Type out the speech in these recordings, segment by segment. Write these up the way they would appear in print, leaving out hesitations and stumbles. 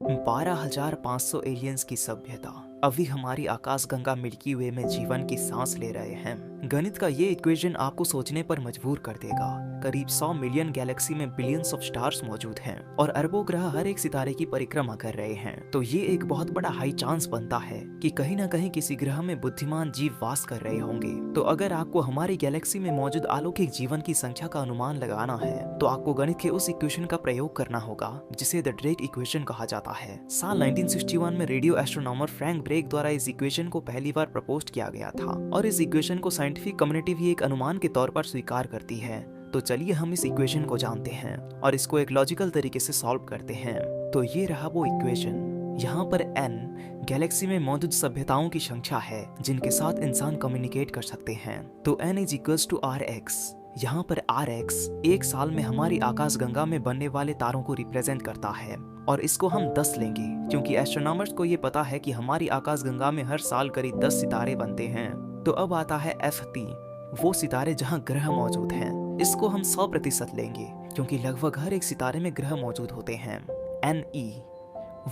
12,500 aliens की सभ्यता अभी हमारी आकाशगंगा मिल्की वे में जीवन की सांस ले रहे हैं। गणित का ये इक्वेशन आपको सोचने पर मजबूर कर देगा। करीब 100 मिलियन गैलेक्सी में बिलियंस ऑफ स्टार्स मौजूद हैं और अरबों ग्रह हर एक सितारे की परिक्रमा कर रहे हैं। तो ये एक बहुत बड़ा हाई चांस बनता है कि कहीं ना कहीं किसी ग्रह में बुद्धिमान जीव वास कर रहे होंगे। तो अगर आपको हमारी गैलेक्सी में मौजूद अलौकिक जीवन की संख्या का अनुमान लगाना है तो आपको गणित के उस इक्वेशन का प्रयोग करना होगा जिसे द ड्रेक इक्वेशन कहा जाता है। साल 1961 में रेडियो एस्ट्रोनॉमर फ्रैंक ड्रेक द्वारा इस इक्वेशन को पहली बार प्रपोज किया गया था और इस इक्वेशन को साइंटिफिक कम्युनिटी भी एक अनुमान के तौर पर स्वीकार करती है। तो चलिए हम इस इक्वेशन को जानते हैं और इसको एक लॉजिकल तरीके से सॉल्व करते हैं। तो ये रहा वो इक्वेशन। यहाँ पर n गैलेक्सी में मौजूद सभ्यताओं की संख्या है जिनके साथ इंसान कम्युनिकेट कर सकते हैं। तो n is equals to Rx। यहाँ पर Rx एक साल में हमारी आकाशगंगा में बनने वाले तारों को रिप्रेजेंट करता है और इसको हम 10 लेंगे क्योंकि एस्ट्रोनॉमर्स को ये पता है कि हमारी आकाशगंगा में हर साल करीब 10 सितारे बनते हैं। तो अब आता है Ft, वो सितारे जहाँ ग्रह मौजूद हैं। इसको हम 100% लेंगे क्योंकि लगभग हर एक सितारे में ग्रह मौजूद होते हैं। Ne,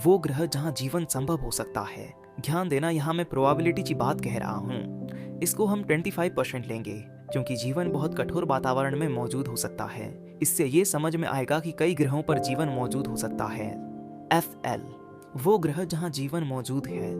वो ग्रह जहाँ जीवन संभव हो सकता है। ध्यान देना, यहाँ मैं प्रोबेबिलिटी की बात कह रहा हूँ। इसको हम 25% लेंगे क्योंकि जीवन बहुत कठोर वातावरण में मौजूद हो सकता है। इससे ये समझ में आएगा कि कई ग्रहों पर जीवन मौजूद हो सकता है। Fl, वो ग्रह जहाँ जीवन मौजूद है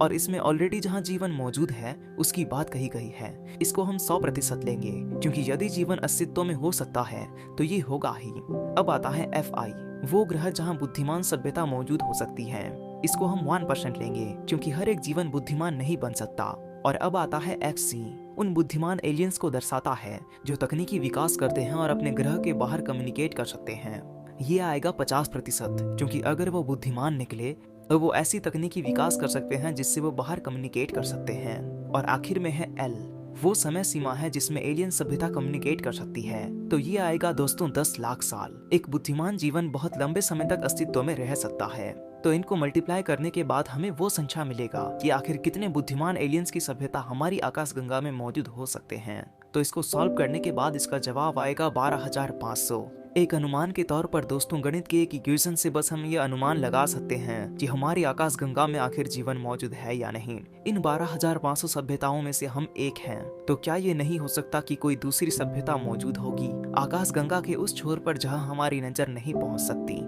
और इसमें ऑलरेडी जहाँ जीवन मौजूद है उसकी बात कही गई है। इसको हम 100% लेंगे क्योंकि यदि जीवन अस्तित्व में हो सकता है तो ये होगा ही। अब आता है Fi, वो ग्रह जहाँ बुद्धिमान सभ्यता मौजूद हो सकती है। इसको हम 1% लेंगे क्योंकि हर एक जीवन बुद्धिमान नहीं बन सकता। और अब आता है Fc, उन बुद्धिमान एलियंस को दर्शाता है जो तकनीकी विकास करते हैं और अपने ग्रह के बाहर कम्युनिकेट कर सकते हैं। ये आएगा 50% क्योंकि अगर वो बुद्धिमान निकले तो वो ऐसी तकनीकी विकास कर सकते हैं जिससे वो बाहर कम्युनिकेट कर सकते हैं। और आखिर में है L, वो समय सीमा है जिसमें एलियन सभ्यता कम्युनिकेट कर सकती है। तो ये आएगा दोस्तों 10 लाख साल। एक बुद्धिमान जीवन बहुत लंबे समय तक अस्तित्व में रह सकता है। तो इनको मल्टीप्लाई करने के बाद हमें वो संख्या मिलेगा कि आखिर कितने बुद्धिमान एलियंस की सभ्यता हमारी आकाशगंगा में मौजूद हो सकते हैं। तो इसको सॉल्व करने के बाद इसका जवाब आएगा 12,500। एक अनुमान के तौर पर दोस्तों, गणित के एक इक्वेशन से बस हम ये अनुमान लगा सकते हैं कि हमारी आकाशगंगा में आखिर जीवन मौजूद है या नहीं। इन 12,500 सभ्यताओं में से हम एक हैं। तो क्या ये नहीं हो सकता कि कोई दूसरी सभ्यता मौजूद होगी आकाशगंगा के उस छोर पर जहां हमारी नजर नहीं पहुंच सकती?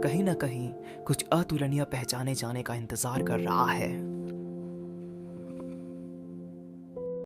कहीं ना कहीं कुछ अतुलनीय पहचाने जाने का इंतजार कर रहा है।